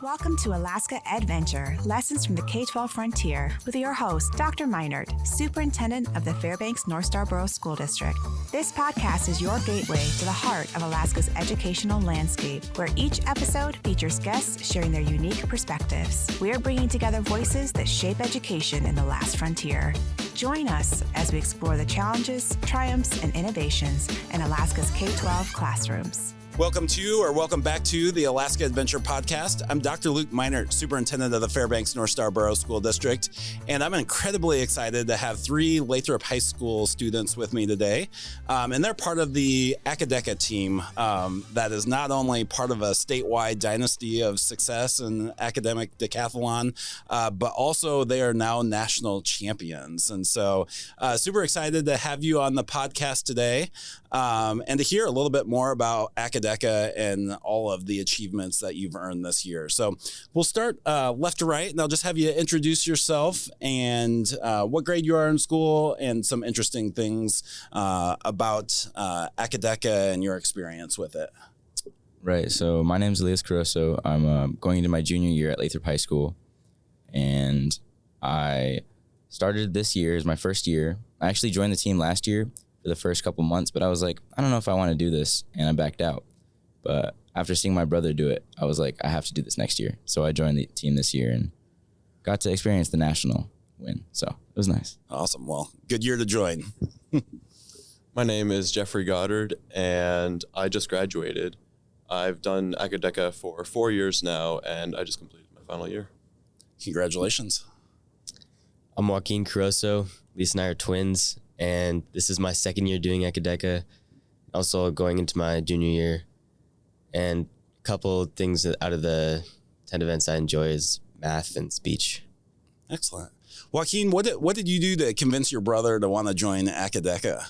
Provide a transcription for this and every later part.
Welcome to Alaska EdVenture, Lessons from the K-12 Frontier, with your host, Dr. Meinert, Superintendent of the Fairbanks North Starborough School District. This podcast is your gateway to the heart of Alaska's educational landscape, where each episode features guests sharing their unique perspectives. We are bringing together voices that shape education in the last frontier. Join us as we explore the challenges, triumphs, and innovations in Alaska's K-12 classrooms. Welcome back to the Alaska Adventure Podcast. I'm Dr. Luke Meinert, Superintendent of the Fairbanks North Starborough School District, and I'm incredibly excited to have three Lathrop High School students with me today. And they're part of the AcaDeca team that is not only part of a statewide dynasty of success in Academic Decathlon, but also they are now national champions. And so super excited to have you on the podcast today and to hear a little bit more about AcaDeca and all of the achievements that you've earned this year. So we'll start left to right, and I'll just have you introduce yourself and what grade you are in school and some interesting things about AcaDeca and your experience with it. Right. So my name is Elias Carosso. I'm going into my junior year at Lathrop High School, and I started this year as my first year. I actually joined the team last year for the first couple months, but I was like, I don't know if I want to do this, and I backed out. But after seeing my brother do it, I was like, I have to do this next year. So I joined the team this year and got to experience the national win. So it was nice. Awesome. Well, good year to join. My name is Jeffrey Goddard, and I just graduated. I've done AcaDeca for 4 years now, and I just completed my final year. Congratulations. I'm Joaquin Carosso. Lisa and I are twins, and this is my second year doing AcaDeca, also going into my junior year. And a couple things out of the 10 events I enjoy is math and speech. Excellent. Joaquin, what did you do to convince your brother to want to join AcaDeca?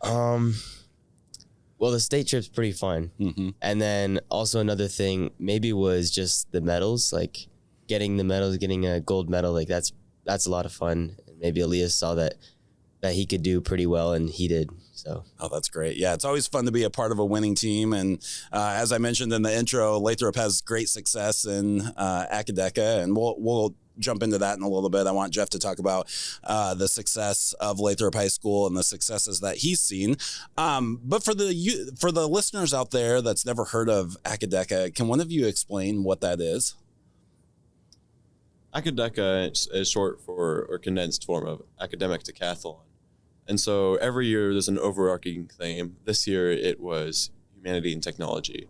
Well, the state trip's pretty fun. Mm-hmm. And then also another thing maybe was just the medals, like getting the medals, getting a gold medal, like that's a lot of fun. And maybe Elias saw that he could do pretty well, and he did. So. Oh, that's great. Yeah, it's always fun to be a part of a winning team. And as I mentioned in the intro, Lathrop has great success in AcaDeca, and we'll jump into that in a little bit. I want Jeff to talk about the success of Lathrop High School and the successes that he's seen. But for the listeners out there that's never heard of AcaDeca, can one of you explain what that is? AcaDeca is short for, or condensed form of, Academic Decathlon. And so every year there's an overarching theme. This year it was humanity and technology.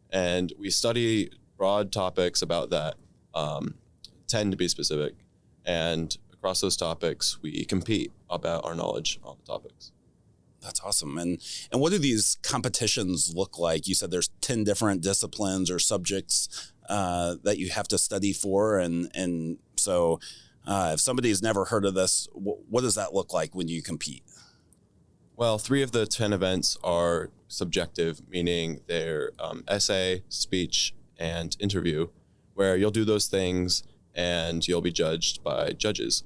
And we study broad topics about that, tend to be specific. And across those topics, we compete about our knowledge on the topics. That's awesome. And what do these competitions look like? You said there's 10 different disciplines or subjects that you have to study for. And so if somebody's never heard of this, what does that look like when you compete? Well, 3 of the 10 events are subjective, meaning they're essay, speech, and interview, where you'll do those things and you'll be judged by judges.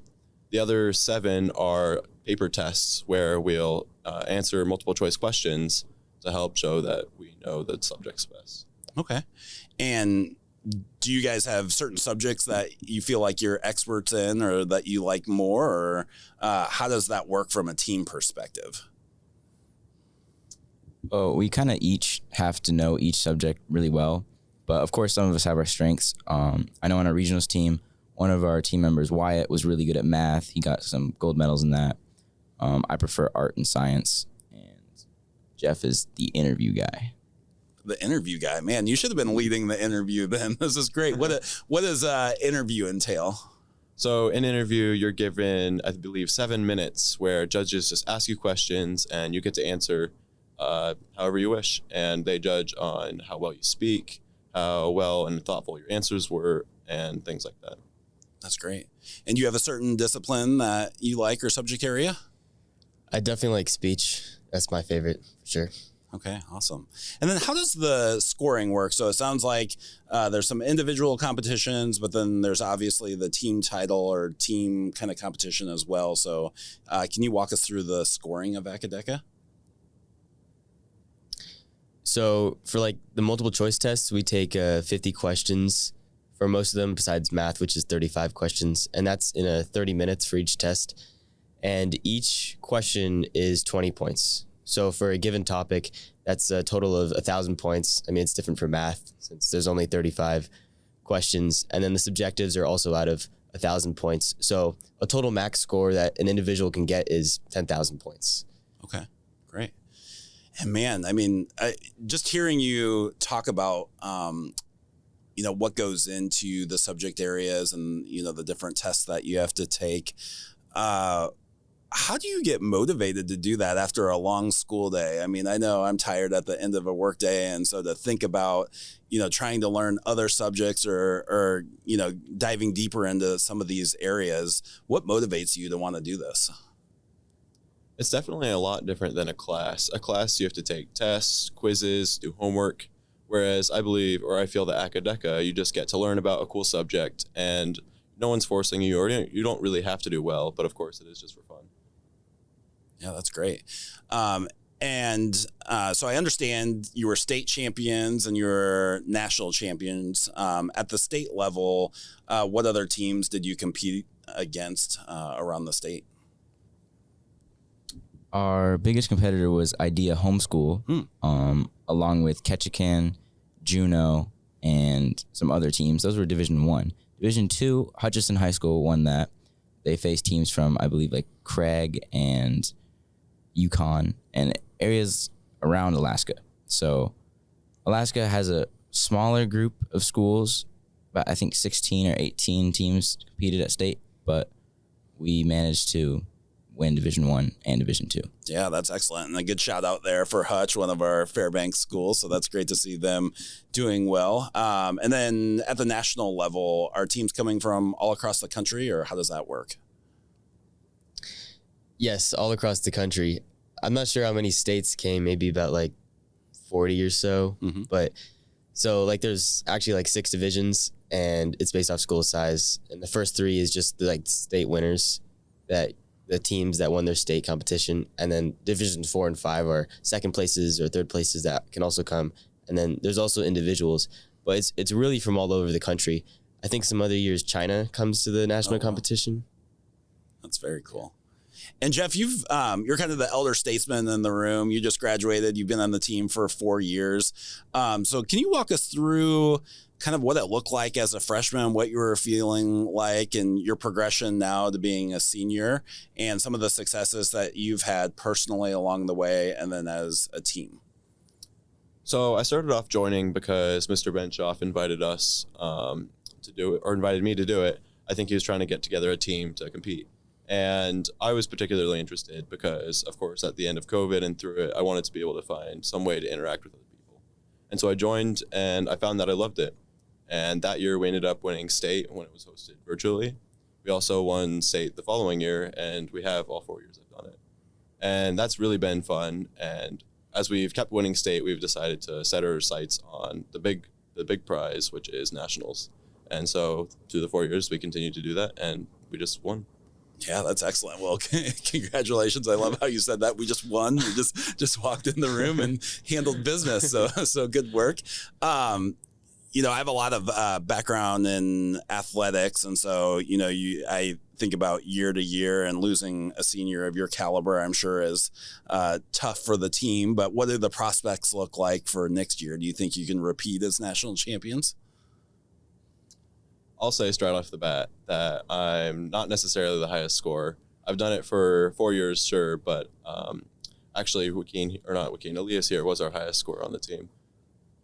The other 7 are paper tests, where we'll answer multiple choice questions to help show that we know the subjects best. Okay. And do you guys have certain subjects that you feel like you're experts in or that you like more, or how does that work from a team perspective? Oh, we kind of each have to know each subject really well. But of course, some of us have our strengths. I know on our regionals team, one of our team members, Wyatt, was really good at math. He got some gold medals in that. I prefer art and science. And Jeff is the interview guy. The interview guy, man, you should have been leading the interview then. This is great. What does interview entail? So in interview, you're given, I believe, 7 minutes where judges just ask you questions and you get to answer however you wish. And they judge on how well you speak, how well and thoughtful your answers were, and things like that. That's great. And you have a certain discipline that you like or subject area? I definitely like speech. That's my favorite, for sure. Okay, awesome. And then how does the scoring work? So it sounds like there's some individual competitions, but then there's obviously the team title or team kind of competition as well. So can you walk us through the scoring of AcaDeca? So for like the multiple choice tests, we take 50 questions for most of them, besides math, which is 35 questions, and that's in a 30 minutes for each test. And each question is 20 points. So for a given topic, that's a total of 1,000 points. I mean, it's different for math since there's only 35 questions. And then the subjectives are also out of 1,000 points. So a total max score that an individual can get is 10,000 points. Okay, great. And man, I mean, just hearing you talk about, what goes into the subject areas and, the different tests that you have to take. How do you get motivated to do that after a long school day? I mean, I know I'm tired at the end of a work day. And so to think about, trying to learn other subjects or diving deeper into some of these areas, what motivates you to want to do this? It's definitely a lot different than a class. A class, you have to take tests, quizzes, do homework. Whereas I feel that AcaDeca, you just get to learn about a cool subject and no one's forcing you, or you don't really have to do well, but of course it is just for fun. Yeah, that's great. So I understand you were state champions and you're national champions. At the state level, what other teams did you compete against around the state? Our biggest competitor was Idea Homeschool, along with Ketchikan, Juneau, and some other teams. Those were Division 1. Division 2, Hutchinson High School won that. They faced teams from, I believe, like Craig and Yukon and areas around Alaska. So Alaska has a smaller group of schools, about I think 16 or 18 teams competed at state, but we managed to win Division 1 and Division 2. Yeah, that's excellent. And a good shout out there for Hutch, one of our Fairbanks schools. So that's great to see them doing well. And then at the national level, are teams coming from all across the country, or how does that work? Yes, all across the country. I'm not sure how many states came, maybe about like 40 or so. Mm-hmm. But so like there's actually like 6 divisions and it's based off school size. And the first 3 is just the like state winners, that the teams that won their state competition. And then divisions 4 and 5 are second places or third places that can also come. And then there's also individuals, but it's really from all over the country. I think some other years China comes to the national competition. That's very cool. And Jeff, you're kind of the elder statesman in the room. You just graduated. You've been on the team for 4 years. So can you walk us through kind of what it looked like as a freshman, what you were feeling like, and your progression now to being a senior, and some of the successes that you've had personally along the way, and then as a team? So I started off joining because Mr. Benshoff invited us to do it, or invited me to do it. I think he was trying to get together a team to compete. And I was particularly interested because, of course, at the end of COVID and through it, I wanted to be able to find some way to interact with other people. And so I joined, and I found that I loved it. And that year, we ended up winning state when it was hosted virtually. We also won state the following year, and we have all 4 years I've done it. And that's really been fun. And as we've kept winning state, we've decided to set our sights on the big prize, which is nationals. And so through the 4 years, we continue to do that, and we just won. Yeah, that's excellent. Well, congratulations. I love how you said that. We just won. We just walked in the room and handled business. So good work. I have a lot of background in athletics. And so, I think about year to year, and losing a senior of your caliber, I'm sure is tough for the team. But what do the prospects look like for next year? Do you think you can repeat as national champions? I'll say straight off the bat that I'm not necessarily the highest scorer. I've done it for 4 years, sure, but actually Elias here was our highest scorer on the team.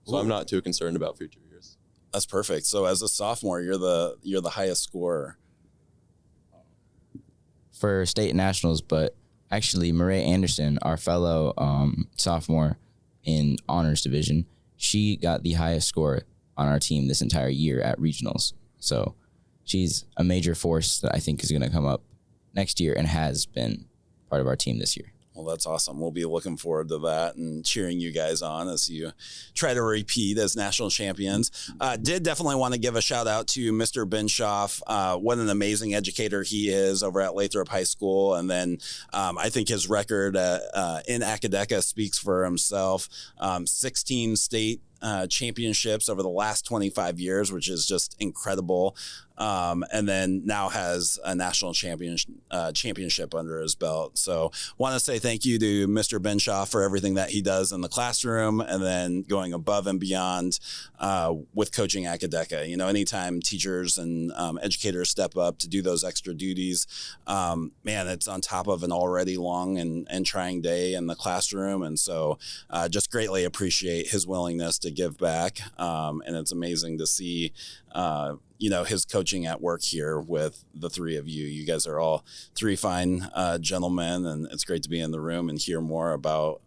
So I'm not too concerned about future years. That's perfect. So as a sophomore, you're the highest scorer for state nationals, but actually Murray Anderson, our fellow sophomore in honors division, she got the highest score on our team this entire year at regionals. So she's a major force that I think is going to come up next year and has been part of our team this year. Well, that's awesome. We'll be looking forward to that and cheering you guys on as you try to repeat as national champions. Did definitely want to give a shout out to Mr. Benshoff. What an amazing educator he is over at Lathrop High School. And then I think his record in AcaDeca speaks for himself. 16 state championships over the last 25 years, which is just incredible. And then now has a national championship under his belt. So want to say thank you to Mr. Benshaw for everything that he does in the classroom, and then going above and beyond with coaching AcaDeca. You know, anytime teachers and educators step up to do those extra duties, man, it's on top of an already long and trying day in the classroom. And so just greatly appreciate his willingness to give back. And it's amazing to see his coaching at work here with the three of you. You guys are all three fine gentlemen, and it's great to be in the room and hear more about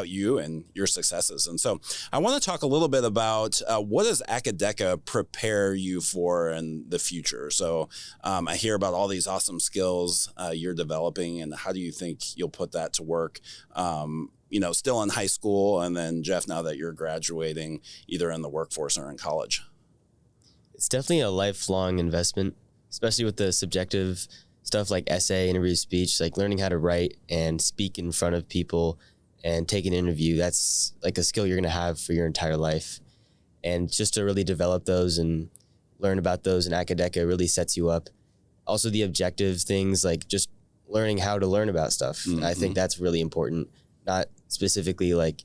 you and your successes. And so I want to talk a little bit about what does AcaDeca prepare you for in the future? So I hear about all these awesome skills you're developing, and how do you think you'll put that to work? Still in high school, and then Jeff, now that you're graduating, either in the workforce or in college. It's definitely a lifelong investment, especially with the subjective stuff like essay, interview, speech, like learning how to write and speak in front of people and take an interview. That's like a skill you're going to have for your entire life. And just to really develop those and learn about those in AcaDeca really sets you up. Also the objective things, like just learning how to learn about stuff. Mm-hmm. I think that's really important, not specifically like,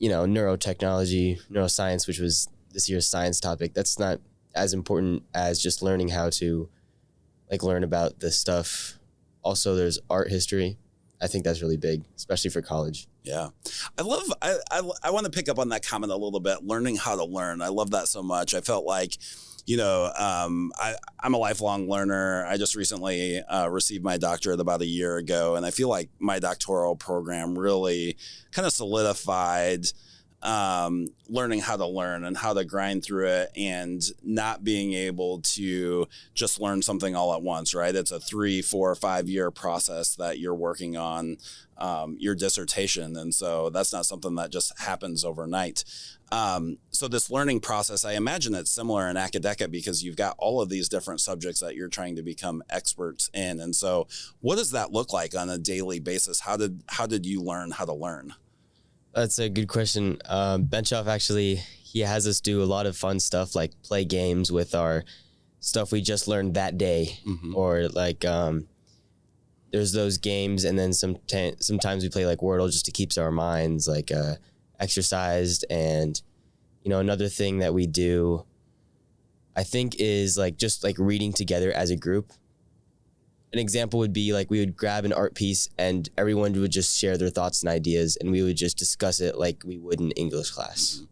neurotechnology, neuroscience, which was this year's science topic. That's not as important as just learning how to learn about this stuff. Also, there's art history. I think that's really big, especially for college. Yeah. I want to pick up on that comment a little bit, learning how to learn. I love that so much. I felt like, I'm a lifelong learner. I just recently received my doctorate about a year ago, and I feel like my doctoral program really kind of solidified learning how to learn and how to grind through it, and not being able to just learn something all at once, right? It's a 3, 4, 5 year process that you're working on your dissertation. And so that's not something that just happens overnight. So this learning process, I imagine it's similar in AcaDeca, because you've got all of these different subjects that you're trying to become experts in. And so what does that look like on a daily basis? How did you learn how to learn? That's a good question. Benshoff actually, he has us do a lot of fun stuff, like play games with our stuff we just learned that day. Mm-hmm. Or there's those games, and then sometimes we play like Wordle just to keep our minds exercised. And another thing that we do, I think, is just reading together as a group. An example would be we would grab an art piece and everyone would just share their thoughts and ideas, and we would just discuss it like we would in English class.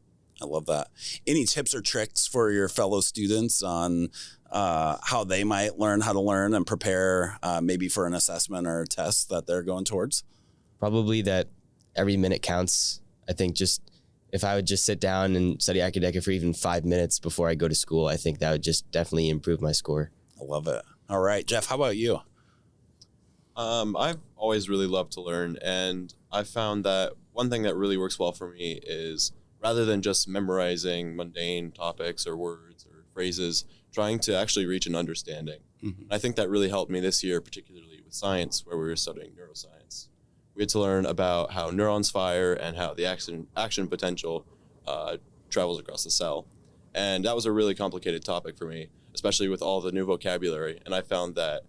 I love that. Any tips or tricks for your fellow students on how they might learn how to learn and prepare maybe for an assessment or a test that they're going towards? Probably that every minute counts. I think just if I would just sit down and study AcaDeca for even 5 minutes before I go to school, I think that would just definitely improve my score. I love it. All right, Jeff, how about you? I've always really loved to learn, and I found that one thing that really works well for me is, rather than just memorizing mundane topics or words or phrases, trying to actually reach an understanding. Mm-hmm. I think that really helped me this year, particularly with science, where we were studying neuroscience. We had to learn about how neurons fire and how the action potential travels across the cell. And that was a really complicated topic for me, especially with all the new vocabulary. And I found that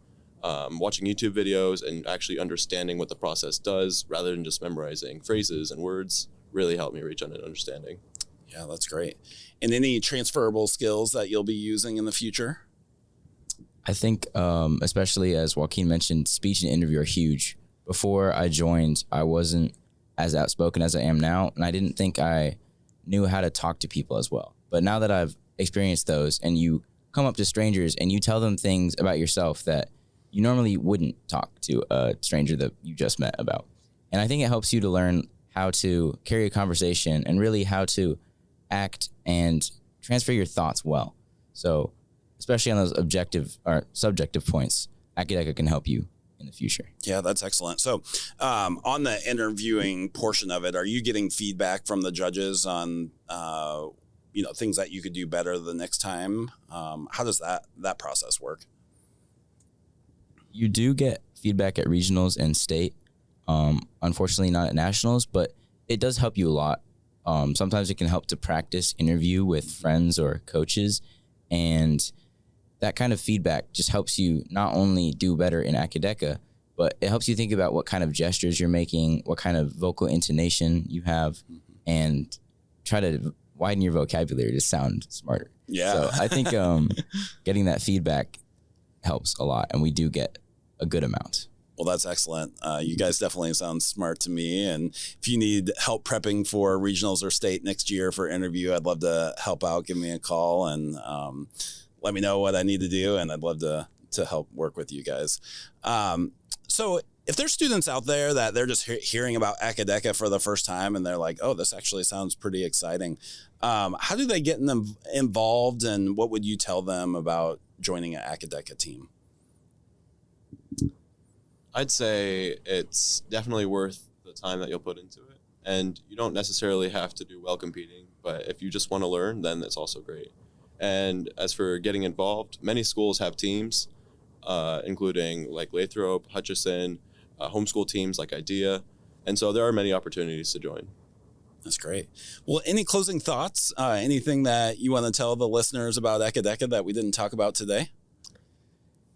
watching YouTube videos and actually understanding what the process does, rather than just memorizing phrases and words, really helped me reach an understanding. Yeah, that's great. And any transferable skills that you'll be using in the future? I think, especially as Joaquin mentioned, speech and interview are huge. Before I joined, I wasn't as outspoken as I am now, and I didn't think I knew how to talk to people as well. But now that I've experienced those, and you come up to strangers and you tell them things about yourself that you normally wouldn't talk to a stranger that you just met about. And I think it helps you to learn how to carry a conversation and really how to act and transfer your thoughts well. So especially on those objective or subjective points, AcaDeca can help you in the future. Yeah, that's excellent. So on the interviewing portion of it, are you getting feedback from the judges on things that you could do better the next time? How does that process work? You do get feedback at regionals and state. Unfortunately not at nationals, but it does help you a lot. Sometimes it can help to practice interview with friends or coaches, and that kind of feedback just helps you not only do better in AcaDeca, but it helps you think about what kind of gestures you're making, what kind of vocal intonation you have, and try to widen your vocabulary to sound smarter. Yeah. So I think getting that feedback helps a lot, and we do get a good amount. Well, that's excellent. You guys definitely sound smart to me. And if you need help prepping for regionals or state next year for interview, I'd love to help out. Give me a call and let me know what I need to do. And I'd love to help work with you guys. So if there's students out there that they're just hearing about AcaDeca for the first time and they're like, oh, this actually sounds pretty exciting. How do they get involved, and what would you tell them about joining an AcaDeca team? I'd say it's definitely worth the time that you'll put into it. And you don't necessarily have to do well competing, but if you just want to learn, then that's also great. And as for getting involved, many schools have teams, including like Lathrop, Hutchinson, homeschool teams like IDEA. And so there are many opportunities to join. That's great. Well, any closing thoughts? Anything that you want to tell the listeners about AcaDeca that we didn't talk about today?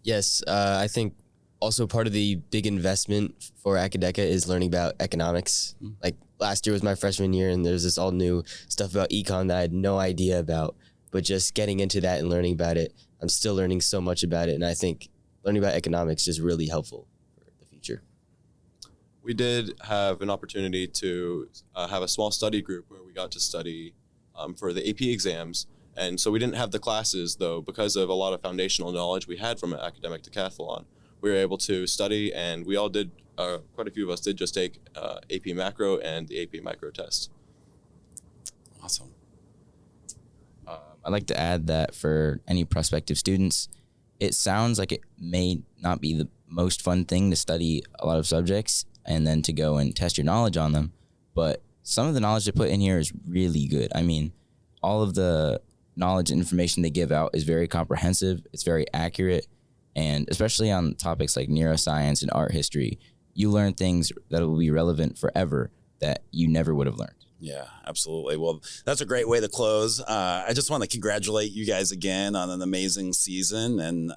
Yes, I think also part of the big investment for AcaDeca is learning about economics. Like last year was my freshman year, and there's this all new stuff about econ that I had no idea about, but just getting into that and learning about it, I'm still learning so much about it. And I think learning about economics is just really helpful for the future. We did have an opportunity to have a small study group where we got to study for the AP exams. And so we didn't have the classes, though, because of a lot of foundational knowledge we had from an Academic Decathlon. We were able to study, and we all did, quite a few of us did just take AP Macro and the AP Micro test. Awesome. I'd like to add that for any prospective students, it sounds like it may not be the most fun thing to study a lot of subjects and then to go and test your knowledge on them, but some of the knowledge they put in here is really good. I mean, all of the knowledge and information they give out is very comprehensive, it's very accurate, and especially on topics like neuroscience and art history, you learn things that will be relevant forever that you never would have learned. Yeah, absolutely. Well, that's a great way to close. I just want to congratulate you guys again on an amazing season. And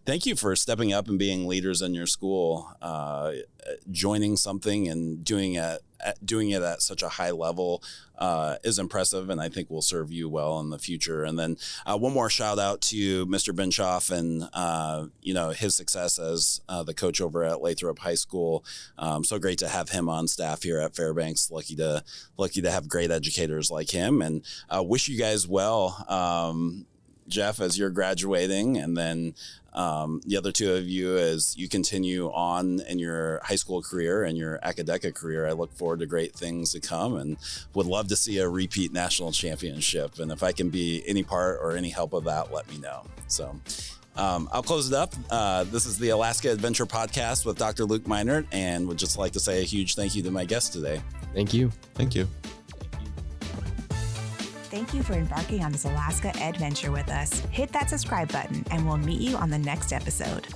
thank you for stepping up and being leaders in your school, joining something and doing it at such a high level is impressive, and I think will serve you well in the future. And then one more shout out to Mr. Benshoff and his success as the coach over at Lathrop High School. So great to have him on staff here at Fairbanks. Lucky to have great educators like him, and wish you guys well, Jeff, as you're graduating, and then the other two of you as you continue on in your high school career and your AcaDeca career. I look forward to great things to come and would love to see a repeat national championship. And if I can be any part or any help of that, let me know. So I'll close it up. This is the Alaska Adventure Podcast with Dr. Luke Meinert, and would just like to say a huge thank you to my guest today. Thank you. Thank you. Thank you for embarking on this Alaska Adventure with us. Hit that subscribe button, and we'll meet you on the next episode.